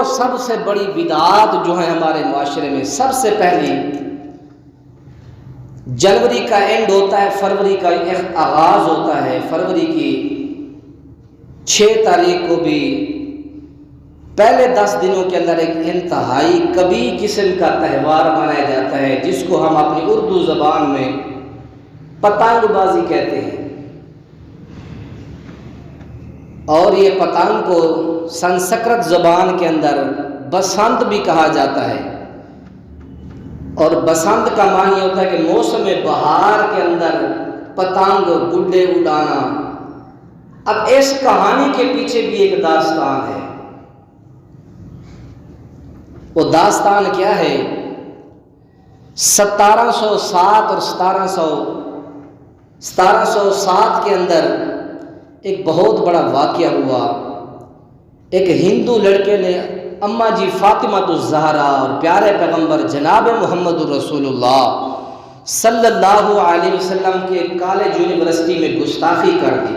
سب سے بڑی بدعات جو ہیں ہمارے معاشرے میں، سب سے پہلی جنوری کا اینڈ ہوتا ہے، فروری کا آغاز ہوتا ہے۔ فروری کی 6 تاریخ کو بھی پہلے 10 دنوں کے اندر ایک انتہائی کبھی قسم کا تہوار منایا جاتا ہے جس کو ہم اپنی اردو زبان میں پتنگ بازی کہتے ہیں، اور یہ پتنگ کو سنسکرت زبان کے اندر بسنت بھی کہا جاتا ہے، اور بسنت کا معنی ہوتا ہے کہ موسم بہار کے اندر پتنگ گڈے اڑانا۔ اب اس کہانی کے پیچھے بھی ایک داستان ہے۔ وہ داستان کیا ہے؟ 1707 اور 1707 کے اندر ایک بہت بڑا واقعہ ہوا۔ ایک ہندو لڑکے نے اماں جی فاطمہ الزہرا اور پیارے پیغمبر جناب محمد رسول اللہ صلی اللہ علیہ وسلم کے کالج یونیورسٹی میں گستاخی کر دی،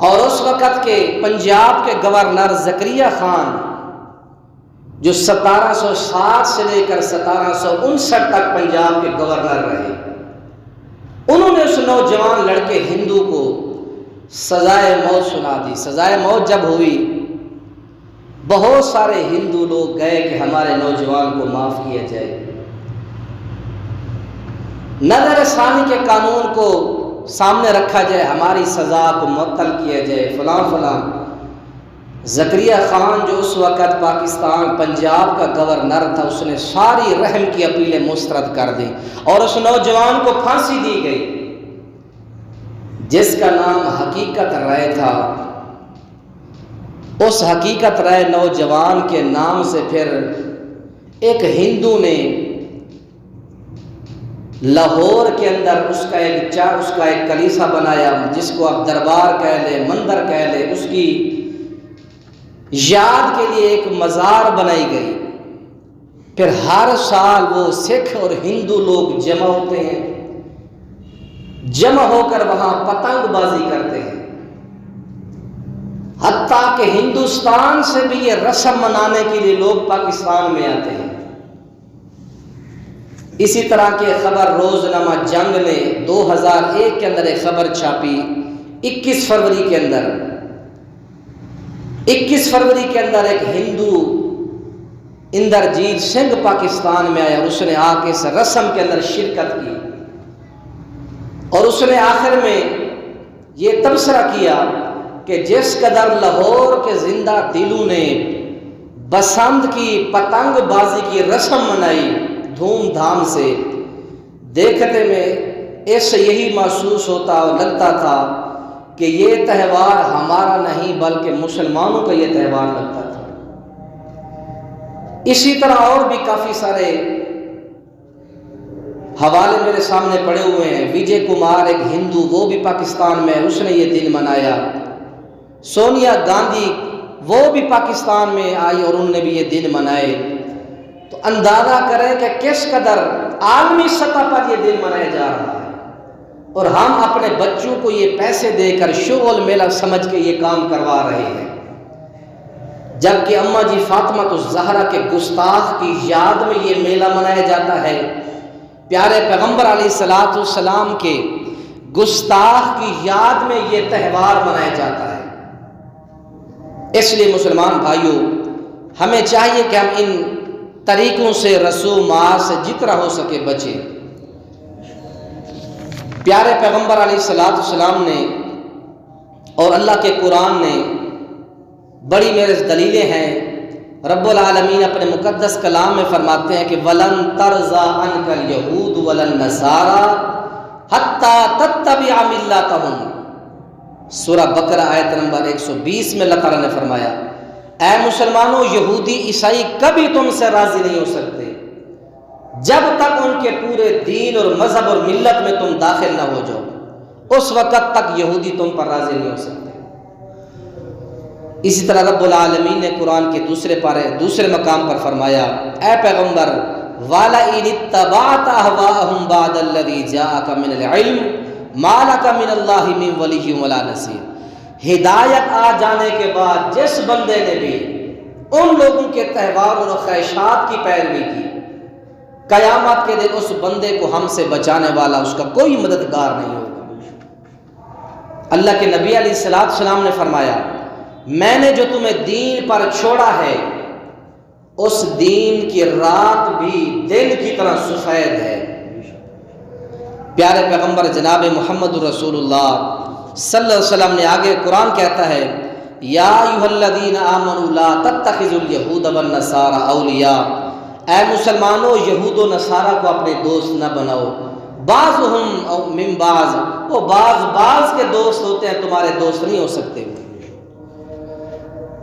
اور اس وقت کے پنجاب کے گورنر زکریا خان جو 1760 سے لے کر 1759 تک پنجاب کے گورنر رہے، انہوں نے اس نوجوان لڑکے ہندو کو سزائے موت سنا دی۔ سزائے موت جب ہوئی، بہت سارے ہندو لوگ گئے کہ ہمارے نوجوان کو معاف کیا جائے، نظر ثانی کے قانون کو سامنے رکھا جائے، ہماری سزا کو معطل کیا جائے، فلاں فلاں۔ زکریا خان جو اس وقت پاکستان پنجاب کا گورنر تھا، اس نے ساری رحم کی اپیلیں مسترد کر دی اور اس نوجوان کو پھانسی دی گئی، جس کا نام حقیقت رائے تھا۔ اس حقیقت رائے نوجوان کے نام سے پھر ایک ہندو نے لاہور کے اندر اس کا ایک کلیسا بنایا، جس کو آپ دربار کہہ لیں، مندر کہہ لیں، اس کی یاد کے لیے ایک مزار بنائی گئی۔ پھر ہر سال وہ سکھ اور ہندو لوگ جمع ہوتے ہیں، جمع ہو کر وہاں پتنگ بازی کرتے ہیں، حتیٰ کہ ہندوستان سے بھی یہ رسم منانے کے لیے لوگ پاکستان میں آتے ہیں۔ اسی طرح کی خبر روزنامہ جنگ نے 2001 کے اندر ایک خبر چھاپی، 21 فروری کے اندر 21 فروری کے اندر ایک ہندو اندرجیت سنگھ پاکستان میں آیا، اور اس نے آ کے اس رسم کے اندر شرکت کی، اور اس نے آخر میں یہ تبصرہ کیا کہ جس قدر لاہور کے زندہ دلوں نے بسنت کی پتنگ بازی کی رسم منائی دھوم دھام سے، دیکھنے میں ایسے یہی محسوس ہوتا اور لگتا تھا کہ یہ تہوار ہمارا نہیں بلکہ مسلمانوں کا یہ تہوار لگتا تھا۔ اسی طرح اور بھی کافی سارے حوالے میرے سامنے پڑے ہوئے ہیں۔ وجے کمار ایک ہندو، وہ بھی پاکستان میں، اس نے یہ دن منایا۔ سونیا گاندھی وہ بھی پاکستان میں آئی اور انہوں نے بھی یہ دن منائے۔ تو اندازہ کریں کہ کس قدر عالمی سطح پر یہ دن منایا جا رہا ہے، اور ہم اپنے بچوں کو یہ پیسے دے کر شغل میلہ سمجھ کے یہ کام کروا رہے ہیں، جبکہ اماں جی فاطمہ الزہرا کے گستاخ کی یاد میں یہ میلہ منایا جاتا ہے، پیارے پیغمبر علیہ الصلوۃ والسلام کے گستاخ کی یاد میں یہ تہوار منایا جاتا ہے۔ اس لیے مسلمان بھائیوں، ہمیں چاہیے کہ ہم ان طریقوں سے رسومات سے جتنا ہو سکے بچیں۔ پیارے پیغمبر علیہ الصلوۃ والسلام نے اور اللہ کے قرآن نے بڑی میرے دلیلیں ہیں۔ رب العالمین اپنے مقدس کلام میں فرماتے ہیں کہ وَلَن تَرْضَىٰ عَنْكَ الْيَهُودُ وَلَا النَّصَارَىٰ حَتَّىٰ تَتَّبِعَ مِلَّتَهُمْ۔ سورہ بقرہ آیت نمبر 120 میں اللہ تعالیٰ نے فرمایا، اے مسلمانوں، یہودی عیسائی کبھی تم سے راضی نہیں ہو سکتے جب تک ان کے پورے دین اور مذہب اور ملت میں تم داخل نہ ہو جاؤ، اس وقت تک یہودی تم پر راضی نہیں ہو سکتے۔ اسی طرح رب العالمین نے قرآن کے دوسرے مقام پر فرمایا، اے پیغمبر وَلَئِنِ اتَّبَعْتَ أَهْوَاءَهُمْ بَعْدَ الَّذِي جَاءَكَ مِنَ الْعِلْمِ مَا لَكَ مِنَ اللَّهِ مِنْ وَلِيٍّ وَلَا نَصِيرٍ۔ ہدایت آ جانے کے بعد جس بندے نے بھی ان لوگوں کے تہوار اور خواہشات کی پیروی کی، قیامت کے دن اس بندے کو ہم سے بچانے والا اس کا کوئی مددگار نہیں ہوگا۔ اللہ کے نبی علیہ السلام نے فرمایا، میں نے جو تمہیں دین پر چھوڑا ہے اس دین کی رات بھی دن کی طرح سفید ہے۔ پیارے پیغمبر جناب محمد رسول اللہ صلی اللہ علیہ وسلم نے آگے قرآن کہتا ہے، یا ایھا الذین آمنوا لا تتخذوا الیہود والنصارى اولیاء، اے مسلمانوں یہود و نصارہ کو اپنے دوست نہ بناؤ، بعضهم من بعض، وہ بعض کے دوست ہوتے ہیں، تمہارے دوست نہیں ہو سکتے۔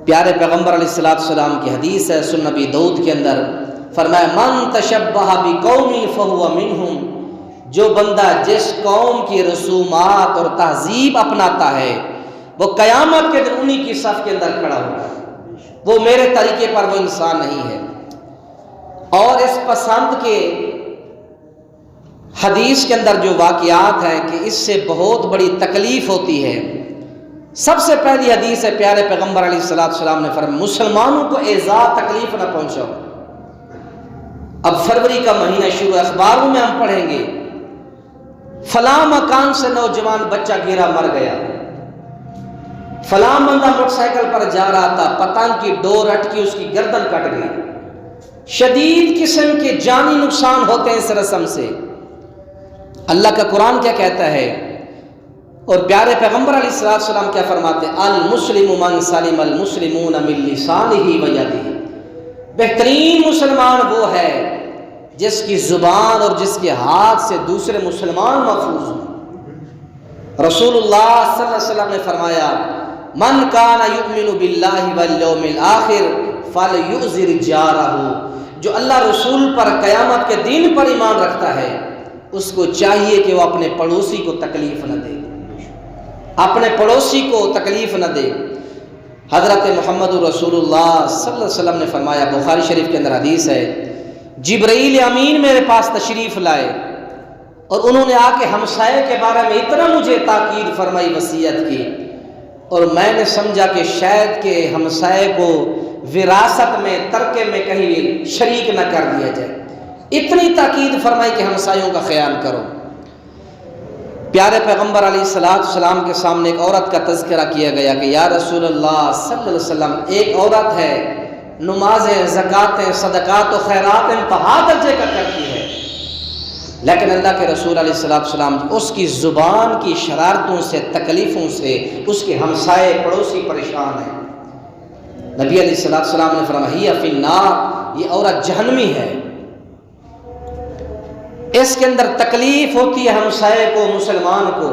پیارے پیغمبر علیہ السلام کی حدیث ہے سنن نبی داؤد کے اندر، فرمایا من تشبہ بقوم فہو منہم، جو بندہ جس قوم کی رسومات اور تہذیب اپناتا ہے وہ قیامت کے دن انہی کی صف کے اندر کھڑا ہوگا، وہ میرے طریقے پر وہ انسان نہیں ہے۔ اور اس پسند کے حدیث کے اندر جو واقعات ہیں کہ اس سے بہت بڑی تکلیف ہوتی ہے۔ سب سے پہلی حدیث ہے پیارے پیغمبر علیہ السلام نے فرمایا، مسلمانوں کو ایذا تکلیف نہ پہنچاؤ۔ اب فروری کا مہینہ شروع ہے، اخباروں میں ہم پڑھیں گے فلاں مکان سے نوجوان بچہ گرا مر گیا، فلاں بندہ موٹر سائیکل پر جا رہا تھا، پتنگ کی ڈور اٹکی اس کی گردن کٹ گئی۔ شدید قسم کے جانی نقصان ہوتے ہیں اس رسم سے۔ اللہ کا قرآن کیا کہتا ہے اور پیارے پیغمبر علیہ السلام کیا فرماتے ہیں، المسلم من سلم المسلمون من لسانہ و یدہ، بہترین مسلمان وہ ہے جس کی زبان اور جس کے ہاتھ سے دوسرے مسلمان محفوظ ہوں۔ رسول اللہ صلی اللہ علیہ وسلم نے فرمایا، من کان یؤمن باللہ والیوم الآخر فلیؤذر جارہ، جو اللہ رسول پر قیامت کے دین پر ایمان رکھتا ہے اس کو چاہیے کہ وہ اپنے پڑوسی کو تکلیف نہ دے، اپنے پڑوسی کو تکلیف نہ دے۔ حضرت محمد رسول اللہ صلی اللہ علیہ وسلم نے فرمایا، بخاری شریف کے اندر حدیث ہے، جبرائیل امین میرے پاس تشریف لائے اور انہوں نے آ کے ہمسائے کے بارے میں اتنا مجھے تاکید فرمائی، وصیت کی، اور میں نے سمجھا کہ شاید کہ ہمسائے کو وراثت میں ترکے میں کہیں شریک نہ کر دیا جائے، اتنی تاکید فرمائی کہ ہمسایوں کا خیال کرو۔ پیارے پیغمبر علیہ السلام کے سامنے ایک عورت کا تذکرہ کیا گیا کہ یا رسول اللہ صلی اللہ علیہ وسلم، ایک عورت ہے نمازیں، زکاتیں، صدقات و خیرات انتہا درجے کا کرتی ہے، لیکن اللہ کے رسول علیہ السلام اس کی زبان کی شرارتوں سے، تکلیفوں سے اس کے ہمسائے پڑوسی پریشان ہیں۔ نبی علیہ السلام نے فرمایا، ہی فی النار، یہ عورت جہنمی ہے، اس کے اندر تکلیف ہوتی ہے ہمسائے کو، مسلمان کو،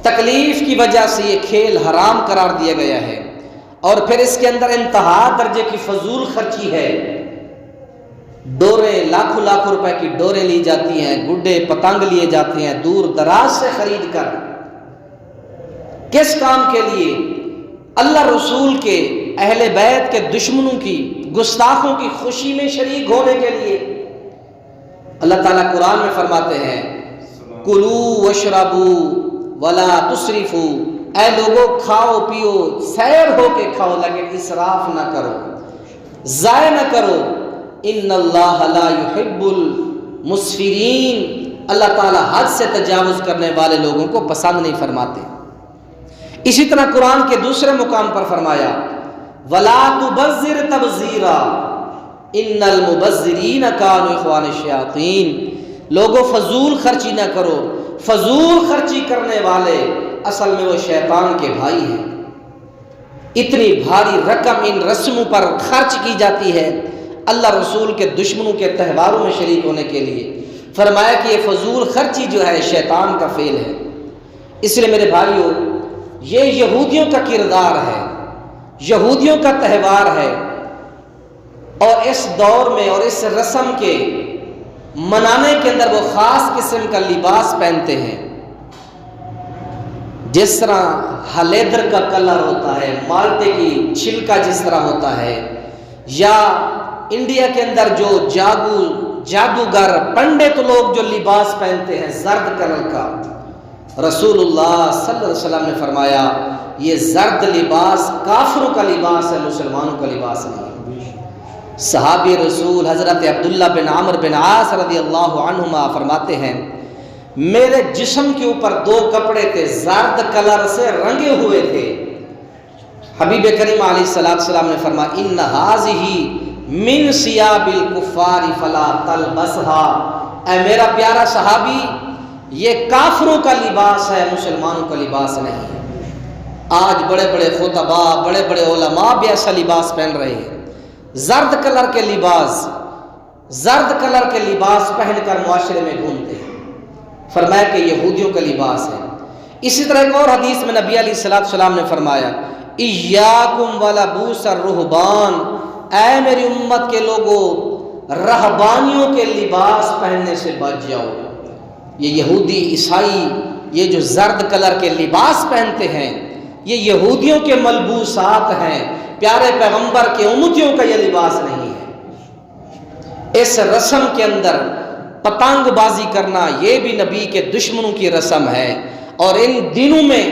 تکلیف کی وجہ سے یہ کھیل حرام قرار دیا گیا ہے۔ اور پھر اس کے اندر انتہا درجے کی فضول خرچی ہے، ڈوریں، لاکھوں روپے کی ڈوریں لی جاتی ہیں، گڈے پتنگ لیے جاتے ہیں دور دراز سے خرید کر، کس کام کے لیے؟ اللہ رسول کے، اہل بیت کے دشمنوں کی، گستاخوں کی خوشی میں شریک ہونے کے لیے۔ اللہ تعالیٰ قرآن میں فرماتے ہیں، کلوا واشربوا ولا تسرفوا، اے لوگوں کھاؤ پیو، سیر ہو کے کھاؤ لیکن اسراف نہ کرو، ضائع نہ کرو، ان اللہ لا يحب المسرفین، اللہ تعالیٰ حد سے تجاوز کرنے والے لوگوں کو پسند نہیں فرماتے۔ اسی طرح قرآن کے دوسرے مقام پر فرمایا، ولا تبذر تبذیرا ان المبذرین کانوا اخوان الشیاطین، لوگوں فضول خرچی نہ کرو، فضول خرچی کرنے والے اصل میں وہ شیطان کے بھائی ہیں۔ اتنی بھاری رقم ان رسموں پر خرچ کی جاتی ہے اللہ رسول کے دشمنوں کے تہواروں میں شریک ہونے کے لیے۔ فرمایا کہ یہ فضول خرچی جو ہے شیطان کا فعل ہے۔ اس لیے میرے بھائیوں، یہ یہودیوں کا کردار ہے، یہودیوں کا تہوار ہے، اور اس دور میں اور اس رسم کے منانے کے اندر وہ خاص قسم کا لباس پہنتے ہیں، جس طرح ہلیدر کا کلر ہوتا ہے، مالٹے کی چھلکا جس طرح ہوتا ہے، یا انڈیا کے اندر جو جادوگر پنڈت لوگ جو لباس پہنتے ہیں زرد کلر کا، رسول اللہ صلی اللہ علیہ وسلم نے فرمایا یہ زرد لباس کافروں کا لباس ہے، مسلمانوں کا لباس نہیں۔ صحابی رسول حضرت عبداللہ بن عمرو بن عاص رضی اللہ عنہما فرماتے ہیں میرے جسم کے اوپر 2 کپڑے تھے، زرد کلر سے رنگے ہوئے تھے۔ حبیب کریم علیہ السلام نے فرمایا ان ھذہ من ثیاب الکفار فلا تلبسها، اے میرا پیارا صحابی یہ کافروں کا لباس ہے، مسلمانوں کا لباس نہیں ہے۔ آج بڑے بڑے خطبا، بڑے بڑے علماء بھی ایسا لباس پہن رہے ہیں، زرد کلر کے لباس پہن کر معاشرے میں گھومتے ہیں۔ فرمایا کہ یہودیوں کا لباس ہے۔ اسی طرح ایک اور حدیث میں نبی علیہ السلام نے فرمایا ایاکم ولبوس الرہبان، اے میری امت کے لوگوں رہبانیوں کے لباس پہننے سے بچ جاؤ۔ یہ یہودی عیسائی یہ جو زرد کلر کے لباس پہنتے ہیں یہ یہودیوں کے ملبوسات ہیں، پیارے پیغمبر کے امتیوں کا یہ لباس نہیں ہے۔ اس رسم کے اندر پتنگ بازی کرنا یہ بھی نبی کے دشمنوں کی رسم ہے، اور ان دنوں میں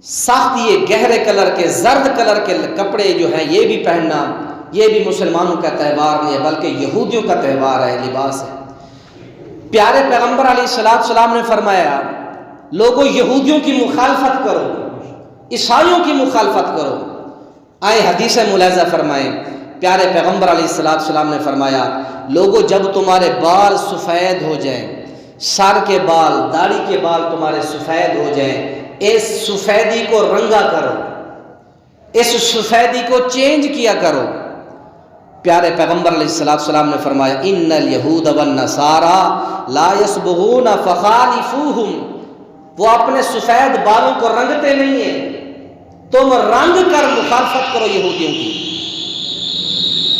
سخت یہ گہرے کلر کے زرد کلر کے کپڑے جو ہیں یہ بھی پہننا یہ بھی مسلمانوں کا تہوار نہیں ہے بلکہ یہودیوں کا تہوار ہے، لباس ہے۔ پیارے پیغمبر علیہ السلام نے فرمایا لوگوں یہودیوں کی مخالفت کرو، عیسائیوں کی مخالفت کرو۔ آئے حدیث ملاحظہ فرمائیں، پیارے پیغمبر علیہ السلام نے فرمایا لوگوں جب تمہارے بال سفید ہو جائیں، سر کے بال داڑھی کے بال تمہارے سفید ہو جائیں، اس سفیدی کو رنگا کرو، اس سفیدی کو چینج کیا کرو۔ پیارے پیغمبر علیہ السلام نے فرمایا ان الیہود والنصارى لا یصبغون فخالفوہم، وہ اپنے سفید بالوں کو رنگتے نہیں ہیں، تم رنگ کر مخالفت کرو یہودیوں کی،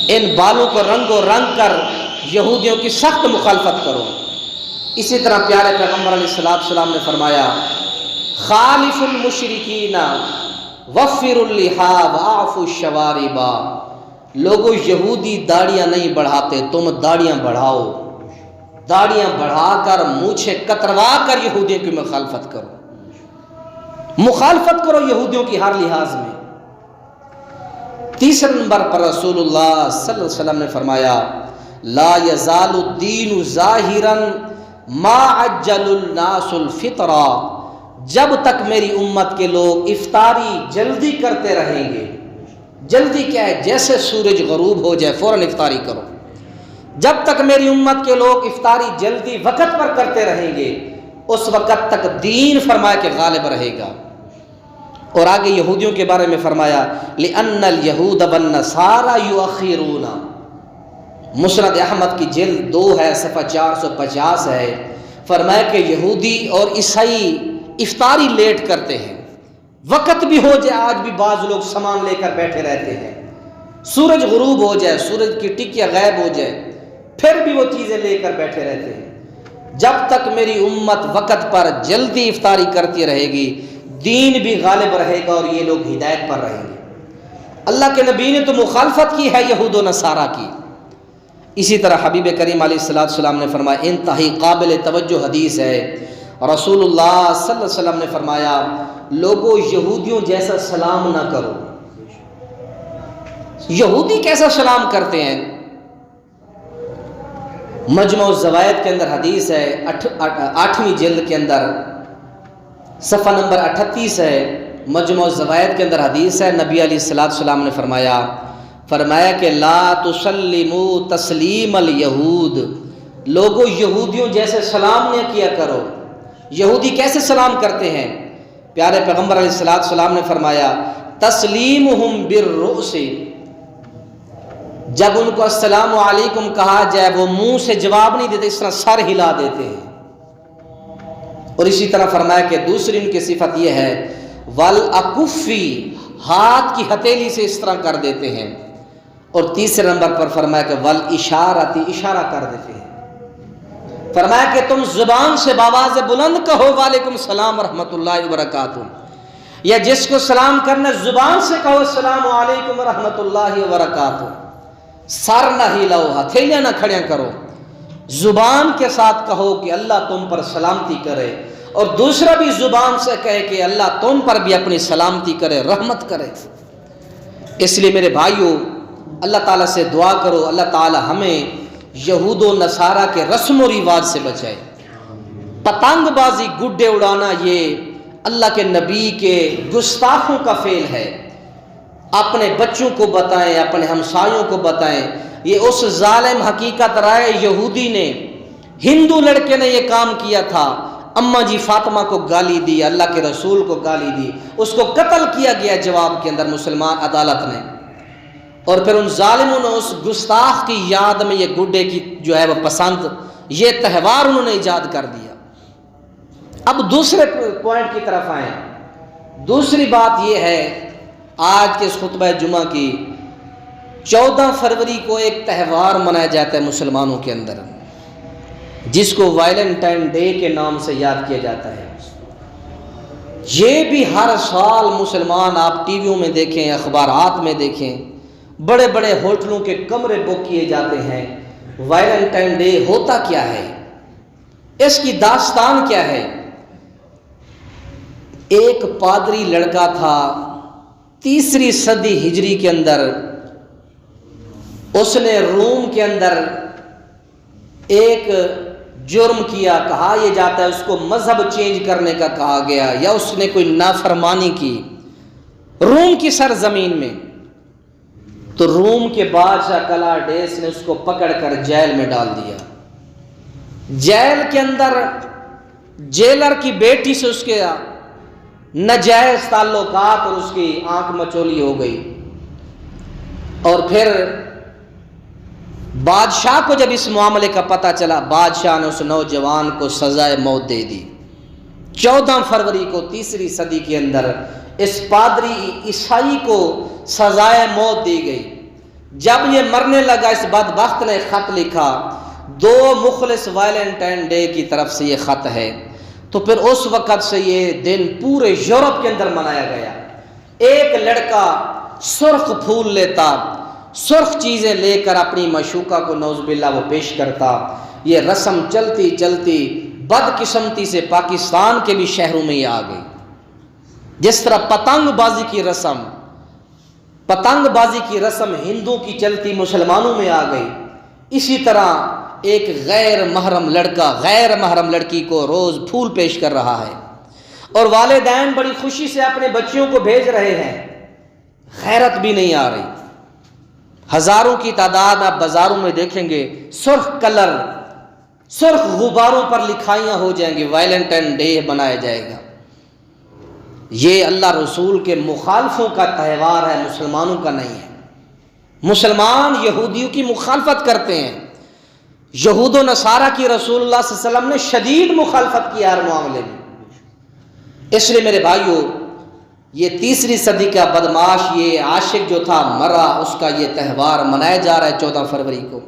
ان بالوں کو رنگ کر یہودیوں کی سخت مخالفت کرو۔ اسی طرح پیارے پیغمبر علیہ السلام نے فرمایا خالف المشرکین وفر اللحا واعفوا الشوارب، لوگوں یہودی داڑیاں نہیں بڑھاتے، تم داڑیاں بڑھاؤ، داڑیاں بڑھا کر مونچھیں کتروا کر یہودیوں کی مخالفت کرو یہودیوں کی ہر لحاظ میں۔ تیسرے نمبر پر رسول اللہ صلی اللہ علیہ وسلم نے فرمایا لا یزال الدین ظاہرا ما عجل الناس الفطرہ، جب تک میری امت کے لوگ افطاری جلدی کرتے رہیں گے، جلدی کیا ہے جیسے سورج غروب ہو جائے فوراً افطاری کرو، جب تک میری امت کے لوگ افطاری جلدی وقت پر کرتے رہیں گے اس وقت تک دین فرمایا کہ غالب رہے گا۔ اور آگے یہودیوں کے بارے میں فرمایا لِأَنَّ الْيَهُودَ وَالنَّصَارَى يُؤَخِّرُونَ، مسند احمد کی جلد 2 ہے، صفحہ 450 ہے۔ فرمایا کہ یہودی اور عیسائی افطاری لیٹ کرتے ہیں، وقت بھی ہو جائے آج بھی بعض لوگ سامان لے کر بیٹھے رہتے ہیں، سورج غروب ہو جائے، سورج کی ٹکیا غائب ہو جائے پھر بھی وہ چیزیں لے کر بیٹھے رہتے ہیں۔ جب تک میری امت وقت پر جلدی افطاری کرتی رہے گی دین بھی غالب رہے گا اور یہ لوگ ہدایت پر رہیں گے۔ اللہ کے نبی نے تو مخالفت کی ہے یہود و نصارہ کی۔ اسی طرح حبیب کریم علیہ السلام نے فرمایا انتہائی قابل توجہ حدیث ہے، رسول اللہ صلی اللہ علیہ وسلم نے فرمایا لوگوں یہودیوں جیسا سلام نہ کرو۔ یہودی کیسا سلام کرتے ہیں؟ مجمع الزوائد کے اندر حدیث ہے، 8ویں جلد کے اندر صفحہ نمبر 38 ہے، مجمع الزوائد کے اندر حدیث ہے، نبی علیہ السلام نے فرمایا کہ لا تسلموا تسلیم الیہود، لوگوں یہودیوں جیسے سلام نہ کیا کرو۔ یہودی کیسے سلام کرتے ہیں؟ پیارے پیغمبر علیہ السلام نے فرمایا تسلیمہم بالرؤس، جب ان کو السلام علیکم کہا جائے وہ منہ سے جواب نہیں دیتے، اس طرح سر ہلا دیتے ہیں۔ اور اسی طرح فرمایا کہ دوسری ان کی صفت یہ ہے والاکفی، ہاتھ کی ہتھیلی سے اس طرح کر دیتے ہیں۔ اور تیسرے نمبر پر فرمایا کہ والاشارتی، اشارہ کر دیتے ہیں۔ فرمایا کہ تم زبان سے بآواز بلند کہو وعلیکم السلام ورحمۃ اللہ وبرکاتہ، یا جس کو سلام کرنا زبان سے کہو السلام علیکم ورحمۃ اللہ وبرکاتہ، سر نہ ہلاؤ، ہتھیلیاں نہ کھڑیاں کرو، زبان کے ساتھ کہو کہ اللہ تم پر سلامتی کرے، اور دوسرا بھی زبان سے کہے کہ اللہ تم پر بھی اپنی سلامتی کرے، رحمت کرے۔ اس لیے میرے بھائیوں، اللہ تعالیٰ سے دعا کرو، اللہ تعالیٰ ہمیں یہود و نصارہ کے رسم و رواج سے بچائے۔ پتنگ بازی، گڈے اڑانا، یہ اللہ کے نبی کے گستاخوں کا فعل ہے۔ اپنے بچوں کو بتائیں، اپنے ہمسایوں کو بتائیں۔ یہ اس ظالم حقیقت رائے یہودی نے، ہندو لڑکے نے یہ کام کیا تھا۔ اماں جی فاطمہ کو گالی دی، اللہ کے رسول کو گالی دی، اس کو قتل کیا گیا جواب کے اندر مسلمان عدالت نے۔ اور پھر ان ظالموں نے اس گستاخ کی یاد میں یہ گڈے کی جو ہے وہ پسند، یہ تہوار انہوں نے ایجاد کر دیا۔ اب دوسرے پوائنٹ کی طرف آئیں۔ دوسری بات یہ ہے آج کے اس خطبہ جمعہ کی، 14 فروری کو ایک تہوار منایا جاتا ہے مسلمانوں کے اندر، جس کو ویلنٹائن ڈے کے نام سے یاد کیا جاتا ہے۔ یہ بھی ہر سال مسلمان، آپ ٹی ویوں میں دیکھیں، اخبارات میں دیکھیں، بڑے بڑے ہوٹلوں کے کمرے بک کیے جاتے ہیں۔ ویلنٹائن ڈے ہوتا کیا ہے؟ اس کی داستان کیا ہے؟ ایک پادری لڑکا تھا 3 صدی ہجری کے اندر، اس نے روم کے اندر ایک جرم کیا، کہا یہ جاتا ہے اس کو مذہب چینج کرنے کا کہا گیا، یا اس نے کوئی نافرمانی کی روم کی سرزمین میں، تو روم کے بادشاہ کلاڈیس نے اس کو پکڑ کر جیل میں ڈال دیا۔ جیل کے اندر جیلر کی بیٹی سے اس کے ناجائز تعلقات اور اس کی آنکھ مچولی ہو گئی، اور پھر بادشاہ کو جب اس معاملے کا پتہ چلا، بادشاہ نے اس نوجوان کو سزائے موت دے دی۔ 14 فروری کو 3 صدی کے اندر اس پادری عیسائی کو سزائے موت دی گئی۔ جب یہ مرنے لگا، اس بدبخت نے خط لکھا، 2 مخلص ویلنٹائن ڈے کی طرف سے یہ خط ہے۔ تو پھر اس وقت سے یہ دن پورے یورپ کے اندر منایا گیا۔ ایک لڑکا سرخ پھول لیتا، سرخ چیزیں لے کر اپنی معشوقہ کو نعوذ باللہ وہ پیش کرتا۔ یہ رسم چلتی چلتی بدقسمتی سے پاکستان کے بھی شہروں میں یہ آ گئی۔ جس طرح پتنگ بازی کی رسم ہندو کی چلتی مسلمانوں میں آ گئی، اسی طرح ایک غیر محرم لڑکا غیر محرم لڑکی کو روز پھول پیش کر رہا ہے، اور والدین بڑی خوشی سے اپنے بچیوں کو بھیج رہے ہیں، غیرت بھی نہیں آ رہی۔ ہزاروں کی تعداد آپ بازاروں میں دیکھیں گے، سرخ کلر، سرخ غباروں پر لکھائیاں ہو جائیں گی، ویلنٹائن ڈے منایا جائے گا۔ یہ اللہ رسول کے مخالفوں کا تہوار ہے، مسلمانوں کا نہیں ہے۔ مسلمان یہودیوں کی مخالفت کرتے ہیں، یہود و نصارہ کی رسول اللہ صلی اللہ علیہ وسلم نے شدید مخالفت کی ہر معاملے میں۔ اس لیے میرے بھائیوں، یہ 3 صدی کا بدماش، یہ عاشق جو تھا مرا، اس کا یہ تہوار منایا جا رہا ہے 14 فروری کو۔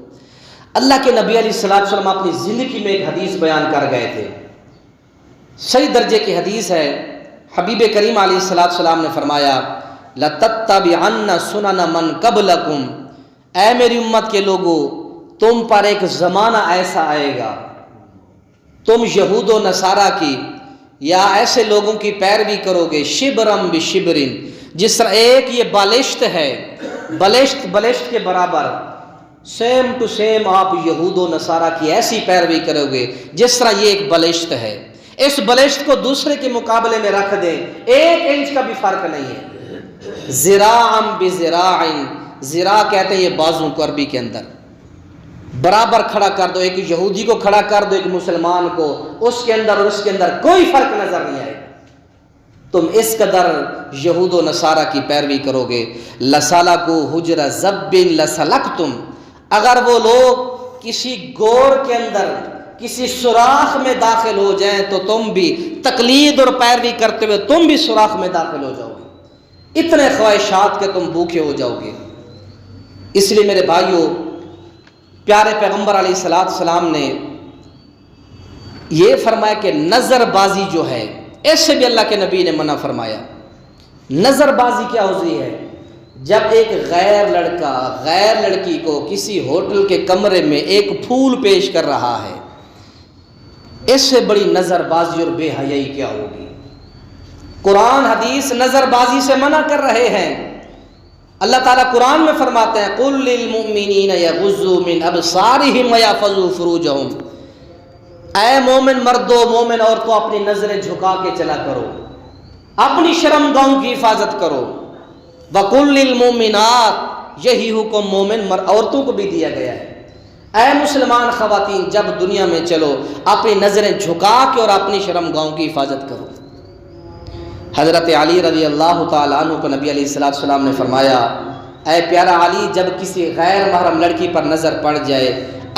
اللہ کے نبی علیہ الصلوۃ والسلام اپنی زندگی میں ایک حدیث بیان کر گئے تھے، صحیح درجے کی حدیث ہے۔ حبیب کریم علیہ الصلوۃ والسلام نے فرمایا، لَتَتَّبِعَنَّ سُنَنَ مَنْ قَبْلَكُمْ، اے میری امت کے لوگوں، تم پر ایک زمانہ ایسا آئے گا، تم یہود و نصارہ کی یا ایسے لوگوں کی پیروی کرو گے، شبرم بشبرن، جس طرح ایک یہ بالشت ہے، بالشت کے برابر، سیم ٹو سیم آپ یہود و نصارہ کی ایسی پیروی کرو گے جس طرح یہ ایک بالشت ہے۔ اس بالشت کو دوسرے کے مقابلے میں رکھ دیں، 1 انچ کا بھی فرق نہیں ہے۔ ذراعًا بذراع، ذراع کہتے ہیں یہ بازو کو عربی کے اندر، برابر کھڑا کر دو، ایک یہودی کو کھڑا کر دو ایک مسلمان کو، اس کے اندر اور اس کے اندر کوئی فرق نظر نہیں آئے۔ تم اس قدر یہود و نصارہ کی پیروی کرو گے، لَسَلَكُوا حُجْرَ ذَبٍّ لَسَلَكْتُمْ، اگر وہ لوگ کسی گور کے اندر کسی سوراخ میں داخل ہو جائیں تو تم بھی تقلید اور پیروی کرتے ہوئے تم بھی سوراخ میں داخل ہو جاؤ گے، اتنے خواہشات کے تم بھوکے ہو جاؤ گے۔ اس لیے میرے بھائیوں، پیارے پیغمبر علیہ السلام نے یہ فرمایا کہ نظر بازی جو ہے، اس سے بھی اللہ کے نبی نے منع فرمایا۔ نظر بازی کیا ہوتی ہے؟ جب ایک غیر لڑکا غیر لڑکی کو کسی ہوٹل کے کمرے میں ایک پھول پیش کر رہا ہے، اس سے بڑی نظر بازی اور بے حیائی کیا ہوگی؟ قرآن حدیث نظر بازی سے منع کر رہے ہیں۔ اللہ تعالیٰ قرآن میں فرماتے ہیں قُل لِّلْمُؤْمِنِينَ يَغُضُّوا مِنْ أَبْصَارِهِمْ وَيَحْفَظُوا فُرُوجَهُمْ، اے مومن مردوں مومن عورتوں اپنی نظریں جھکا کے چلا کرو، اپنی شرم گاہوں کی حفاظت کرو۔ وَقُل لِّلْمُؤْمِنَاتِ، یہی حکم مومن عورتوں کو بھی دیا گیا ہے۔ اے مسلمان خواتین جب دنیا میں چلو اپنی نظریں جھکا کے اور اپنی شرم گاہوں کی حفاظت کرو۔ حضرت علی رضی اللہ تعالیٰ عنہ کو نبی علیہ السلام نے فرمایا اے پیارا علی، جب کسی غیر محرم لڑکی پر نظر پڑ جائے،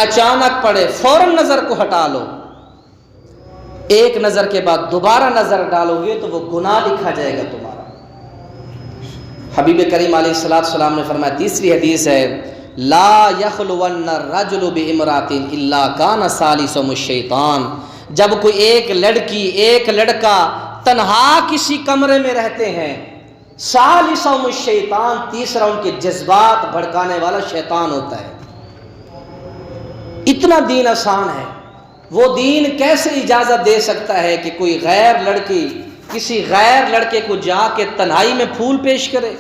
اچانک پڑے، فوراً نظر کو ہٹا لو۔ ایک نظر کے بعد دوبارہ نظر ڈالو گے تو وہ گناہ لکھا جائے گا تمہارا۔ حبیب کریم علیہ السلام نے فرمایا، تیسری حدیث ہے لا یخلون الرجل بامرأۃ الا کان ثالثہم الشیطان، جب کوئی ایک لڑکی ایک لڑکا تنہا کسی کمرے میں رہتے ہیں، ثالثہم الشیطان، تیسرا ان کے جذبات بھڑکانے والا شیطان ہوتا ہے۔ اتنا دین آسان ہے، وہ دین کیسے اجازت دے سکتا ہے کہ کوئی غیر لڑکی کسی غیر لڑکے کو جا کے تنہائی میں پھول پیش کرے؟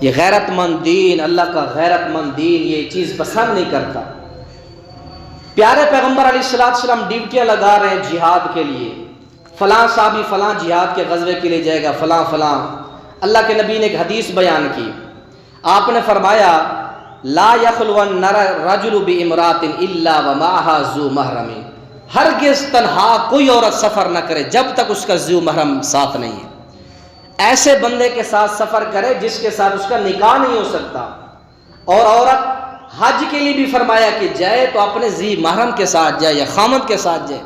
یہ غیرت مند دین، اللہ کا غیرت مند دین یہ چیز پسند نہیں کرتا۔ پیارے پیغمبر علیہ السلام ڈیوٹیاں لگا رہے ہیں جہاد کے لیے، فلاں صحابی فلاں جہاد کے غزوے کے لیے جائے گا، فلاں فلاں۔ اللہ کے نبی نے ایک حدیث بیان کی، آپ نے فرمایا لا یخلون الرجل بامرأۃ الا ومعها ذو محرم، ہرگز تنہا کوئی عورت سفر نہ کرے جب تک اس کا ذو محرم ساتھ نہیں ہے۔ ایسے بندے کے ساتھ سفر کرے جس کے ساتھ اس کا نکاح نہیں ہو سکتا۔ اور عورت حج کے لیے بھی فرمایا کہ جائے تو اپنے ذی محرم کے ساتھ جائے یا خامد کے ساتھ جائے۔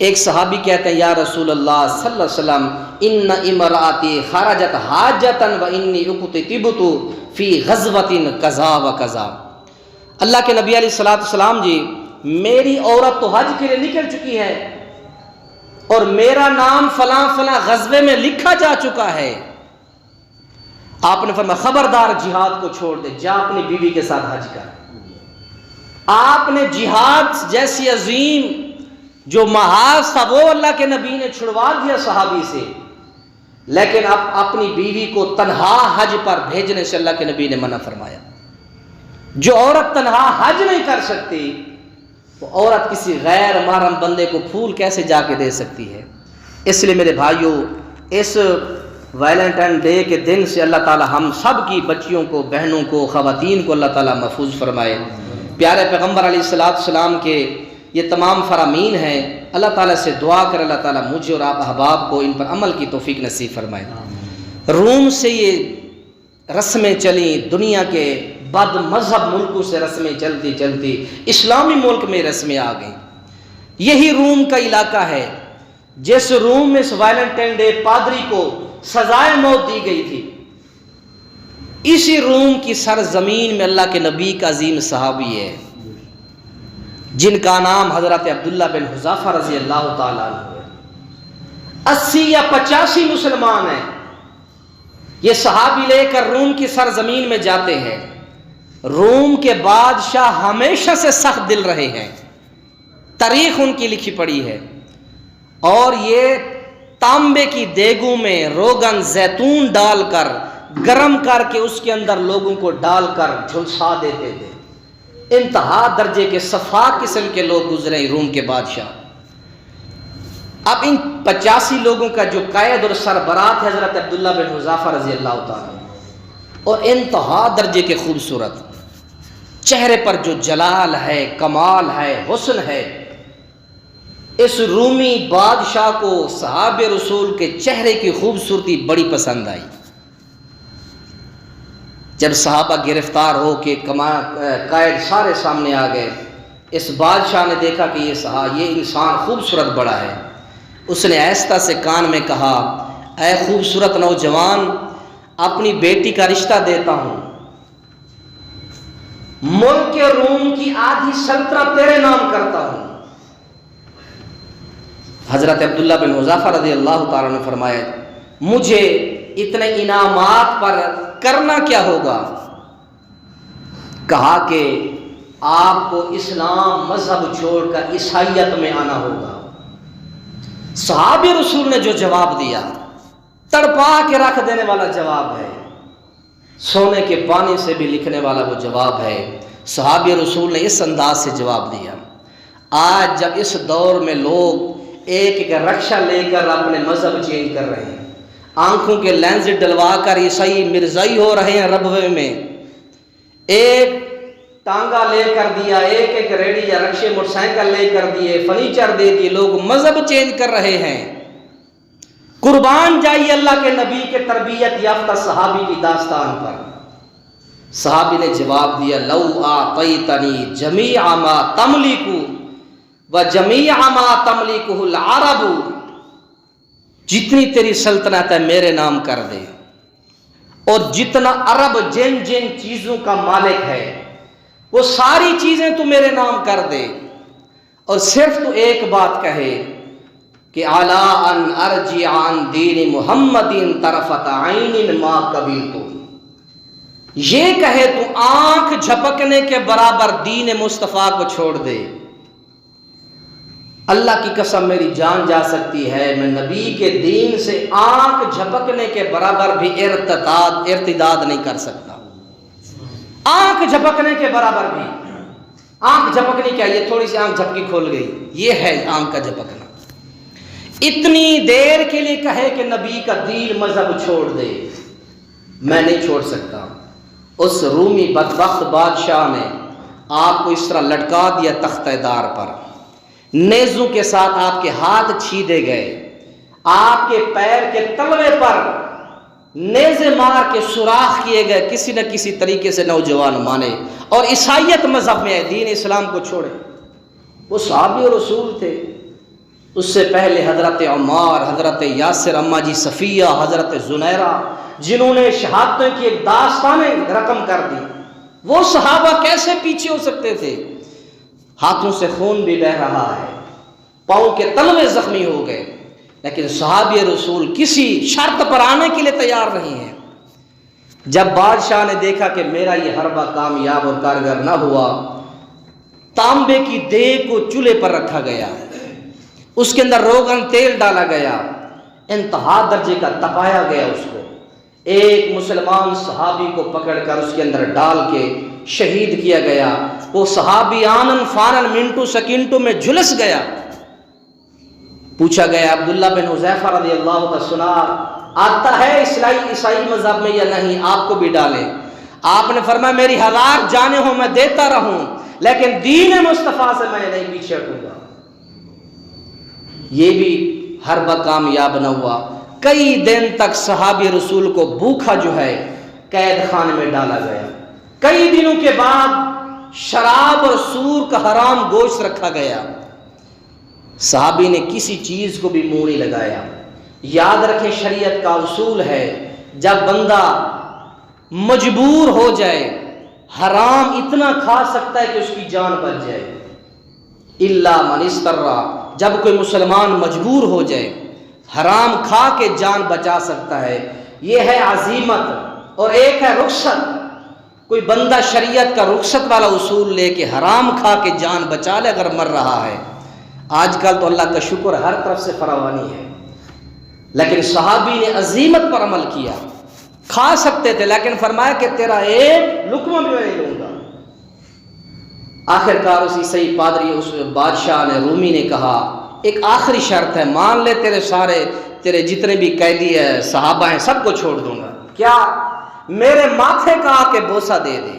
ایک صحابی کہتے ہیں یا رسول اللہ صلی اللہ علیہ وسلم ان امراتی خرجت حاجتا و انی اکتتبت فی غزوۃ کذا و کذا، اللہ کے نبی علیہ السلام جی میری عورت تو حج کے لیے نکل چکی ہے اور میرا نام فلاں فلاں غزوے میں لکھا جا چکا ہے۔ آپ نے فرمایا خبردار جہاد کو چھوڑ دے، جا اپنی بیوی کے ساتھ حج کر۔ آپ نے جہاد جیسی عظیم جو محاذ تھا وہ اللہ کے نبی نے چھڑوا دیا صحابی سے، لیکن اب اپنی بیوی کو تنہا حج پر بھیجنے سے اللہ کے نبی نے منع فرمایا۔ جو عورت تنہا حج نہیں کر سکتی وہ عورت کسی غیر محرم بندے کو پھول کیسے جا کے دے سکتی ہے؟ اس لیے میرے بھائیوں اس ویلنٹائن ڈے کے دن سے اللہ تعالی ہم سب کی بچیوں کو، بہنوں کو، خواتین کو اللہ تعالی محفوظ فرمائے۔ پیارے پیغمبر علیہ السلام کے یہ تمام فرامین ہیں، اللہ تعالیٰ سے دعا کر اللہ تعالیٰ مجھے اور آپ احباب کو ان پر عمل کی توفیق نصیب فرمائے۔ روم سے یہ رسمیں چلیں، دنیا کے بد مذہب ملکوں سے رسمیں چلتی چلتی اسلامی ملک میں رسمیں آ گئیں۔ یہی روم کا علاقہ ہے جس روم میں اس ویلنٹائن ڈے پادری کو سزائے موت دی گئی تھی، اسی روم کی سرزمین میں اللہ کے نبی کا عظیم صحابی ہے جن کا نام حضرت عبداللہ بن حذافہ رضی اللہ تعالیٰ عنہ ہے۔ 80 یا 85 مسلمان ہیں، یہ صحابی لے کر روم کی سرزمین میں جاتے ہیں۔ روم کے بادشاہ ہمیشہ سے سخت دل رہے ہیں، تاریخ ان کی لکھی پڑی ہے، اور یہ تانبے کی دیگوں میں روغن زیتون ڈال کر گرم کر کے اس کے اندر لوگوں کو ڈال کر جھلسا دیتے تھے۔ انتہا درجے کے صفاق قسم کے لوگ گزرے روم کے بادشاہ۔ اب ان 85 لوگوں کا جو قائد اور سربراہ ہے حضرت عبداللہ بن حذافہ رضی اللہ تعالیٰ، اور انتہا درجے کے خوبصورت، چہرے پر جو جلال ہے، کمال ہے، حسن ہے، اس رومی بادشاہ کو صحابہ رسول کے چہرے کی خوبصورتی بڑی پسند آئی۔ جب صحابہ گرفتار ہو کے قائد سارے سامنے آ گئے، اس بادشاہ نے دیکھا کہ یہ انسان خوبصورت بڑا ہے، اس نے آہستہ سے کان میں کہا اے خوبصورت نوجوان، اپنی بیٹی کا رشتہ دیتا ہوں، ملک روم کی آدھی سلطنت تیرے نام کرتا ہوں۔ حضرت عبداللہ بن حذافہ رضی اللہ تعالیٰ نے فرمایا مجھے اتنے انعامات پر کرنا کیا ہوگا؟ کہا کہ آپ کو اسلام مذہب چھوڑ کر عیسائیت میں آنا ہوگا۔ صحابی رسول نے جو جواب دیا، تڑپا کے رکھ دینے والا جواب ہے، سونے کے پانی سے بھی لکھنے والا وہ جواب ہے۔ صحابی رسول نے اس انداز سے جواب دیا۔ آج جب اس دور میں لوگ ایک ایک رکشہ لے کر اپنے مذہب چینج کر رہے ہیں، آنکھوں کے لینز ڈلوا کر عیسائی مرزائی ہو رہے ہیں ربوے میں، ایک ٹانگا لے کر دیا، ایک ایک ریڑی یا رکشے موٹر سائیکل لے کر دیے، فرنیچر دے دیے، لوگ مذہب چینج کر رہے ہیں۔ قربان جائیے اللہ کے نبی کے تربیت یافتہ صحابی کی داستان پر۔ صحابی نے جواب دیا، لو اعطیتنی جمیع ما تملک وجمیع ما تملکہ العرب، جتنی تیری سلطنت ہے میرے نام کر دے، اور جتنا عرب جن جن چیزوں کا مالک ہے وہ ساری چیزیں تو میرے نام کر دے، اور صرف تو ایک بات کہے کہ اعلیٰ ان ارجع عن دین محمد طرفۃ عین ما قبلت، یہ کہے تو آنکھ جھپکنے کے برابر دین مصطفیٰ کو چھوڑ دے۔ اللہ کی قسم میری جان جا سکتی ہے، میں نبی کے دین سے آنکھ جھپکنے کے برابر بھی ارتداد نہیں کر سکتا۔ آنکھ جھپکنے کے برابر بھی، آنکھ جھپکنی کیا، یہ تھوڑی سی آنکھ جھپکی کھول گئی، یہ ہے آنکھ کا جھپکنا۔ اتنی دیر کے لیے کہے کہ نبی کا دین مذہب چھوڑ دے، میں نہیں چھوڑ سکتا۔ اس رومی بدبخت بادشاہ نے آپ کو اس طرح لٹکا دیا تختہ دار پر، نیزوں کے ساتھ آپ کے ہاتھ چھیدے گئے، آپ کے پیر کے تلوے پر نیزے مار کے سوراخ کیے گئے، کسی نہ کسی طریقے سے نوجوان مانے اور عیسائیت مذہب میں دین اسلام کو چھوڑے۔ وہ صحابی رسول تھے، اس سے پہلے حضرت عمار، حضرت یاسر، اماں جی صفیہ، حضرت زنیرہ، جنہوں نے شہادتوں کی ایک داستانیں رقم کر دی، وہ صحابہ کیسے پیچھے ہو سکتے تھے؟ ہاتھوں سے خون بھی بہہ رہا ہے، پاؤں کے تلوے زخمی ہو گئے، لیکن صحابی رسول کسی شرط پر آنے کے لیے تیار نہیں ہیں۔ جب بادشاہ نے دیکھا کہ میرا یہ حربہ کامیاب اور کارگر نہ ہوا، تانبے کی دیگ کو چولہے پر رکھا گیا، اس کے اندر روغن تیل ڈالا گیا، انتہا درجے کا تپایا گیا، اس کو ایک مسلمان صحابی کو پکڑ کر اس کے اندر ڈال کے شہید کیا گیا۔ وہ صحابی آنن فانن منٹو سکینٹو میں جھلس گیا۔ پوچھا گیا عبداللہ بن حذیفہ رضی اللہ عنہ سنا آتا ہے عیسائی مذہب میں یا نہیں، آپ کو بھی ڈالے؟ آپ نے فرمایا میری 1000 جانیں ہوں میں دیتا رہوں، لیکن دین مصطفیٰ سے میں نہیں پیچھے ہٹوں گا۔ یہ بھی حربہ کامیاب نہ ہوا، کئی دن تک صحابی رسول کو بھوکھا جو ہے قید خانے میں ڈالا گیا، کئی دنوں کے بعد شراب اور سور کا حرام گوشت رکھا گیا، صحابی نے کسی چیز کو بھی منہ نہیں لگایا۔ یاد رکھیں شریعت کا اصول ہے، جب بندہ مجبور ہو جائے حرام اتنا کھا سکتا ہے کہ اس کی جان بچ جائے، الا من استرا، جب کوئی مسلمان مجبور ہو جائے حرام کھا کے جان بچا سکتا ہے، یہ ہے عزیمت۔ اور ایک ہے رخصت، کوئی بندہ شریعت کا رخصت والا اصول لے کے حرام کھا کے جان بچا لے اگر مر رہا ہے۔ آج کل تو اللہ کا شکر ہر طرف سے فراوانی ہے، لیکن صحابی نے عزیمت پر عمل کیا، کھا سکتے تھے لیکن فرمایا کہ تیرا ایک لقمہ بھی میں نہیں لوں گا۔ آخر کار اسی صحیح پادری اس بادشاہ نے رومی نے کہا ایک آخری شرط ہے، مان لے تیرے جتنے بھی قیدی ہے صحابہ ہیں سب کو چھوڑ دوں گا، کیا میرے ماتھے کا آ کے بوسہ دے دے۔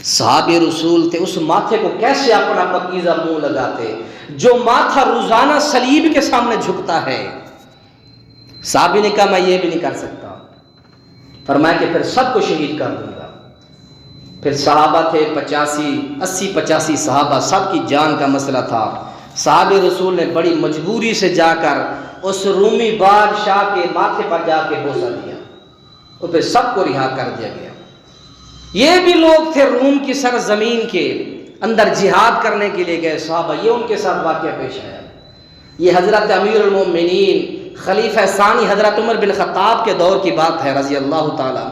صحابی رسول تھے، اس ماتھے کو کیسے اپنا پاکیزہ منہ لگاتے، جو ماتھا روزانہ صلیب کے سامنے جھکتا ہے۔ صحابی نے کہا میں یہ بھی نہیں کر سکتا، فرمایا کہ پھر سب کو شہید کر دوں گا۔ پھر صحابہ تھے 80-85 صحابہ، سب کی جان کا مسئلہ تھا۔ صحابی رسول نے بڑی مجبوری سے جا کر اس رومی بادشاہ کے ماتھے پر جا کے بوسہ دیا، اور پھر سب کو رہا کر دیا گیا۔ یہ بھی لوگ تھے روم کی سرزمین کے اندر جہاد کرنے کے لیے گئے صحابہ، یہ ان کے ساتھ واقعہ پیش آیا۔ یہ حضرت امیر المومنین خلیفہ ثانی حضرت عمر بن خطاب کے دور کی بات ہے رضی اللہ تعالیٰ۔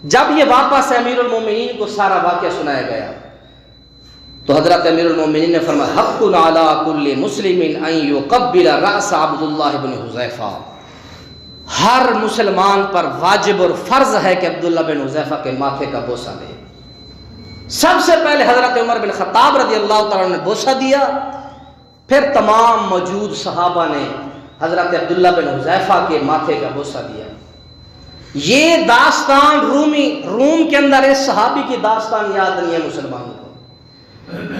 جب یہ واپس امیر المومنین کو سارا واقعہ سنایا گیا تو حضرت امیر المومنین نے فرمایا حق علی کل مسلم ان یقبل رأس عبداللہ بن حذیفہ، ہر مسلمان پر واجب اور فرض ہے کہ عبداللہ بن حذیفہ کے ماتھے کا بوسہ لے۔ سب سے پہلے حضرت عمر بن خطاب رضی اللہ تعالیٰ نے بوسہ دیا، پھر تمام موجود صحابہ نے حضرت عبداللہ بن حذیفہ کے ماتھے کا بوسہ دیا۔ یہ داستان روم کے اندر اس صحابی کی داستان یاد نہیں ہے مسلمانوں کو،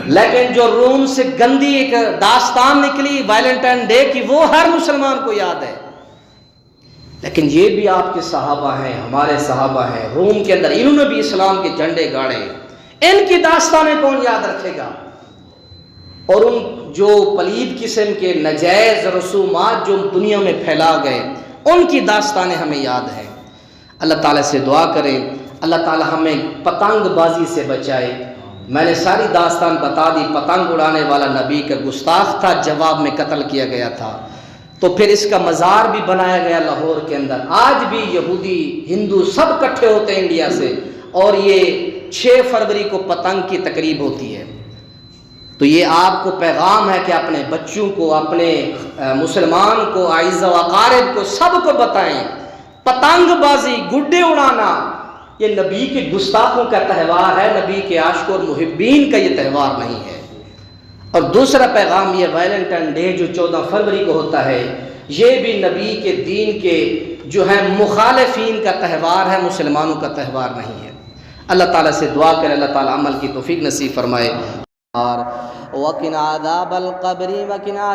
لیکن جو روم سے گندی ایک داستان نکلی ویلنٹائن ڈے کی، وہ ہر مسلمان کو یاد ہے۔ لیکن یہ بھی آپ کے صحابہ ہیں، ہمارے صحابہ ہیں، روم کے اندر انہوں نے بھی اسلام کے جھنڈے گاڑے، ان کی داستانیں کون یاد رکھے گا؟ اور ان جو پلید قسم کے نجائز رسومات جو دنیا میں پھیلا گئے، ان کی داستانیں ہمیں یاد ہیں۔ اللہ تعالیٰ سے دعا کریں اللہ تعالیٰ ہمیں پتنگ بازی سے بچائے۔ میں نے ساری داستان بتا دی، پتنگ اڑانے والا نبی کا گستاخ تھا، جواب میں قتل کیا گیا تھا، تو پھر اس کا مزار بھی بنایا گیا لاہور کے اندر۔ آج بھی یہودی ہندو سب کٹھے ہوتے ہیں انڈیا سے، اور یہ 6 فروری کو پتنگ کی تقریب ہوتی ہے۔ تو یہ آپ کو پیغام ہے کہ اپنے بچوں کو، اپنے مسلمان کو، اعزاء و اقارب کو، سب کو بتائیں پتنگ بازی، گڈے اڑانا یہ نبی کے گستاخوں کا تہوار ہے، نبی کے عاشق اور محبین کا یہ تہوار نہیں ہے۔ اور دوسرا پیغام یہ ویلنٹائن ڈے جو 14 فروری کو ہوتا ہے، یہ بھی نبی کے دین کے جو ہے مخالفین کا تہوار ہے، مسلمانوں کا تہوار نہیں ہے۔ اللہ تعالیٰ سے دعا کرے اللہ تعالیٰ عمل کی توفیق نصیب فرمائے۔ اور وَقِنَا عَذَابَ الْقَبْرِ وَقِنَا